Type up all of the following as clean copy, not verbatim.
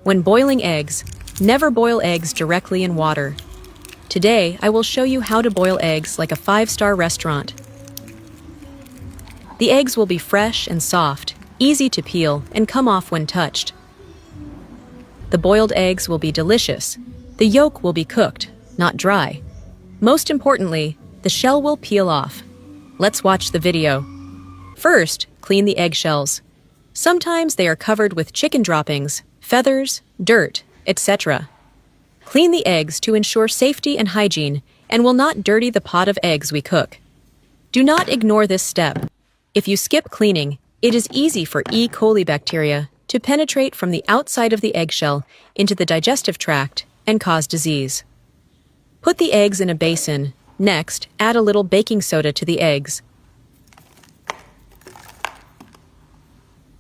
When boiling eggs, never boil eggs directly in water. Today, I will show you how to boil eggs like a 5-star restaurant. The eggs will be fresh and soft, easy to peel, and come off when touched. The boiled eggs will be delicious. The yolk will be cooked, not dry. Most importantly, the shell will peel off. Let's watch the video. First, clean the eggshells. Sometimes they are covered with chicken droppings, feathers, dirt, etc. Clean the eggs to ensure safety and hygiene and will not dirty the pot of eggs we cook. Do not ignore this step. If you skip cleaning, it is easy for E. coli bacteria to penetrate from the outside of the eggshell into the digestive tract and cause disease. Put the eggs in a basin. Next, add a little baking soda to the eggs.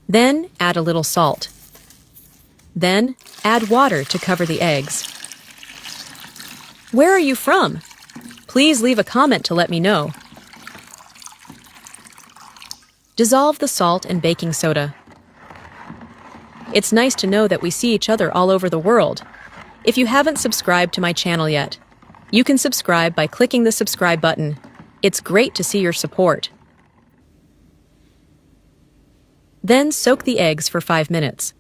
Then, add a little salt. Then, add water to cover the eggs. Where are you from? Please leave a comment to let me know. Dissolve the salt and baking soda. It's nice to know that we see each other all over the world. If you haven't subscribed to my channel yet, you can subscribe by clicking the subscribe button. It's great to see your support. Then soak the eggs for 5 minutes.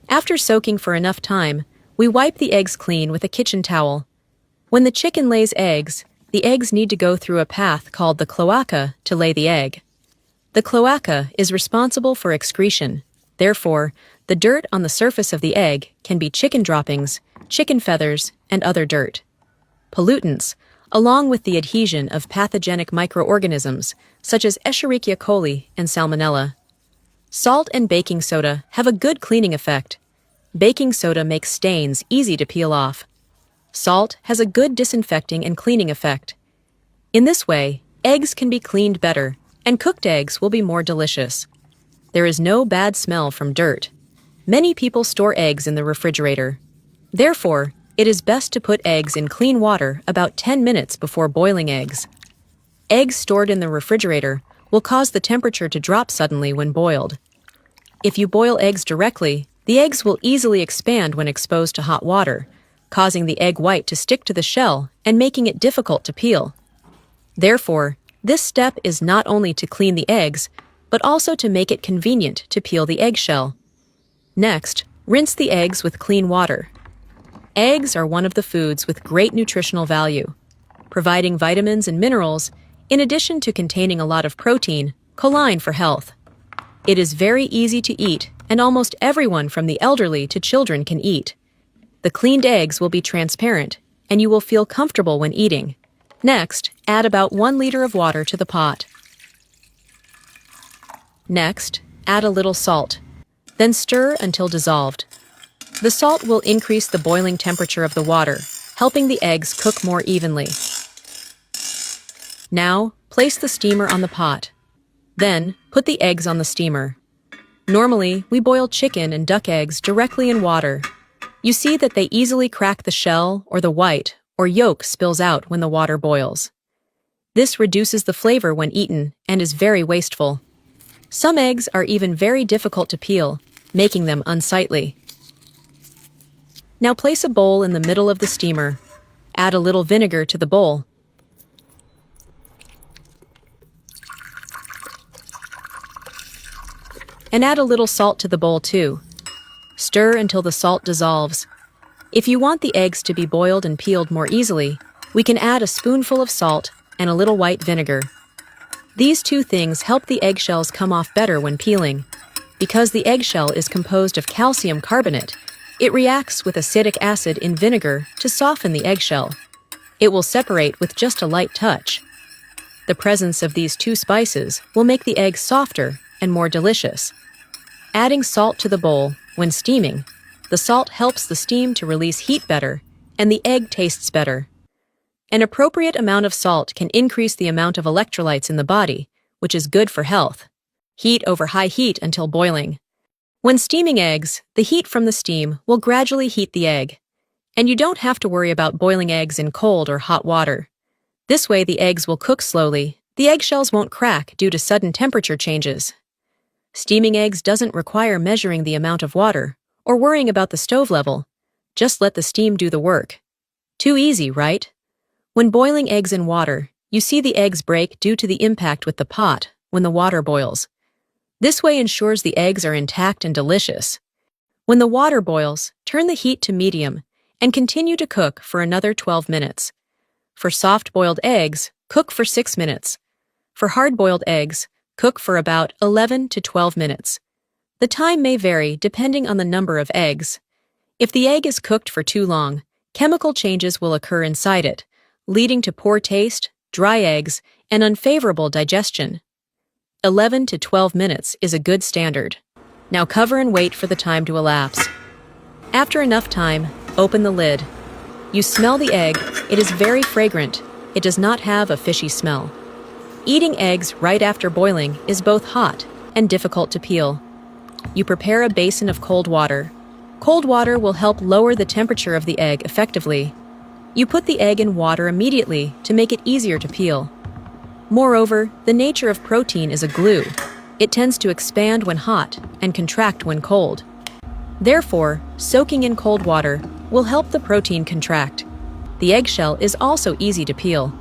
After soaking for enough time, we wipe the eggs clean with a kitchen towel. When the chicken lays eggs, the eggs need to go through a path called the cloaca to lay the egg. The cloaca is responsible for excretion. Therefore, the dirt on the surface of the egg can be chicken droppings, chicken feathers, and other dirt. Pollutants, along with the adhesion of pathogenic microorganisms such as Escherichia coli and Salmonella. Salt and baking soda have a good cleaning effect. Baking soda makes stains easy to peel off. Salt has a good disinfecting and cleaning effect. In this way, eggs can be cleaned better, and cooked eggs will be more delicious. There is no bad smell from dirt. Many people store eggs in the refrigerator. Therefore, it is best to put eggs in clean water about 10 minutes before boiling eggs. Eggs stored in the refrigerator will cause the temperature to drop suddenly when boiled. If you boil eggs directly, the eggs will easily expand when exposed to hot water, causing the egg white to stick to the shell and making it difficult to peel. Therefore, this step is not only to clean the eggs, but also to make it convenient to peel the eggshell. Next, rinse the eggs with clean water. Eggs are one of the foods with great nutritional value, providing vitamins and minerals, in addition to containing a lot of protein, choline for health. It is very easy to eat, and almost everyone from the elderly to children can eat. The cleaned eggs will be transparent, and you will feel comfortable when eating. Next, add about 1 liter of water to the pot. Next, add a little salt. Then stir until dissolved. The salt will increase the boiling temperature of the water, helping the eggs cook more evenly. Now, place the steamer on the pot. Then, put the eggs on the steamer. Normally, we boil chicken and duck eggs directly in water. You see that they easily crack the shell or the white or yolk spills out when the water boils. This reduces the flavor when eaten and is very wasteful. Some eggs are even very difficult to peel, making them unsightly. Now place a bowl in the middle of the steamer. Add a little vinegar to the bowl. And add a little salt to the bowl too. Stir until the salt dissolves. If you want the eggs to be boiled and peeled more easily, we can add a spoonful of salt and a little white vinegar. These two things help the eggshells come off better when peeling. Because the eggshell is composed of calcium carbonate, it reacts with acetic acid in vinegar to soften the eggshell. It will separate with just a light touch. The presence of these two spices will make the eggs softer and more delicious. Adding salt to the bowl when steaming, the salt helps the steam to release heat better, and the egg tastes better. An appropriate amount of salt can increase the amount of electrolytes in the body, which is good for health. Heat over high heat until boiling. When steaming eggs, the heat from the steam will gradually heat the egg, and you don't have to worry about boiling eggs in cold or hot water. This way the eggs will cook slowly, the eggshells won't crack due to sudden temperature changes. Steaming eggs doesn't require measuring the amount of water or worrying about the stove level. Just let the steam do the work. Too easy, right? When boiling eggs in water, you see the eggs break due to the impact with the pot when the water boils. This way ensures the eggs are intact and delicious. When the water boils, turn the heat to medium and continue to cook for another 12 minutes. For soft-boiled eggs, cook for 6 minutes. For hard-boiled eggs, cook for about 11 to 12 minutes. The time may vary depending on the number of eggs. If the egg is cooked for too long, chemical changes will occur inside it, leading to poor taste, dry eggs, and unfavorable digestion. 11 to 12 minutes is a good standard. Now cover and wait for the time to elapse. After enough time, open the lid. You smell the egg. It is very fragrant. It does not have a fishy smell. Eating eggs right after boiling is both hot and difficult to peel. You prepare a basin of cold water. Cold water will help lower the temperature of the egg effectively. You put the egg in water immediately to make it easier to peel. Moreover, the nature of protein is a glue. It tends to expand when hot and contract when cold. Therefore, soaking in cold water will help the protein contract. The eggshell is also easy to peel.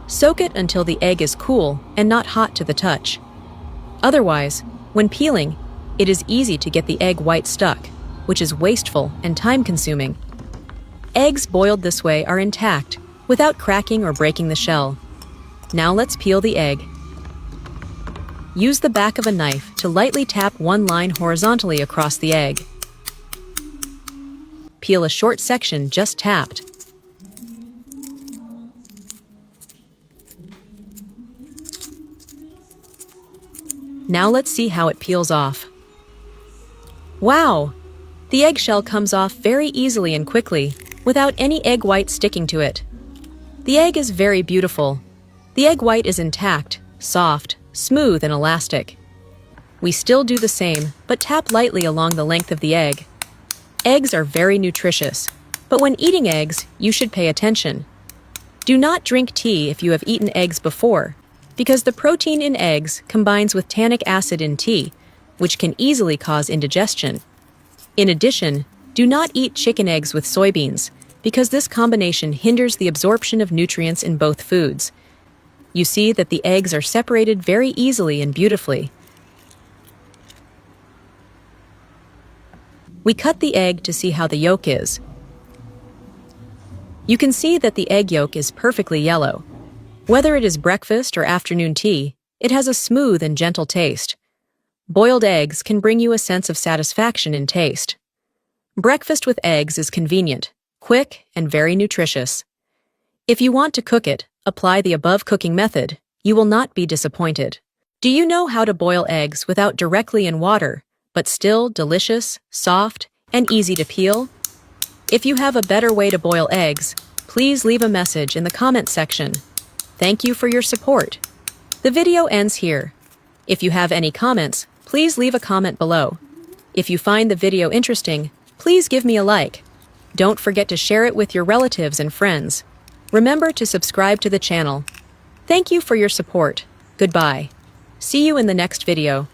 Soak it until the egg is cool and not hot to the touch. Otherwise, when peeling, it is easy to get the egg white stuck, which is wasteful and time-consuming. Eggs boiled this way are intact, without cracking or breaking the shell. Now let's peel the egg. Use the back of a knife to lightly tap one line horizontally across the egg. Peel a short section just tapped. Now let's see how it peels off. Wow! The eggshell comes off very easily and quickly, without any egg white sticking to it. The egg is very beautiful. The egg white is intact, soft, smooth, and elastic. We still do the same, but tap lightly along the length of the egg. Eggs are very nutritious, but when eating eggs, you should pay attention. Do not drink tea if you have eaten eggs before, because the protein in eggs combines with tannic acid in tea, which can easily cause indigestion. In addition, do not eat chicken eggs with soybeans, because this combination hinders the absorption of nutrients in both foods. You see that the eggs are separated very easily and beautifully. We cut the egg to see how the yolk is. You can see that the egg yolk is perfectly yellow. Whether it is breakfast or afternoon tea, it has a smooth and gentle taste. Boiled eggs can bring you a sense of satisfaction in taste. Breakfast with eggs is convenient, quick, and very nutritious. If you want to cook it, apply the above cooking method. You will not be disappointed. Do you know how to boil eggs without directly in water, but still delicious, soft, and easy to peel? If you have a better way to boil eggs, please leave a message in the comment section. Thank you for your support. The video ends here. If you have any comments, please leave a comment below. If you find the video interesting, please give me a like. Don't forget to share it with your relatives and friends. Remember to subscribe to the channel. Thank you for your support. Goodbye. See you in the next video.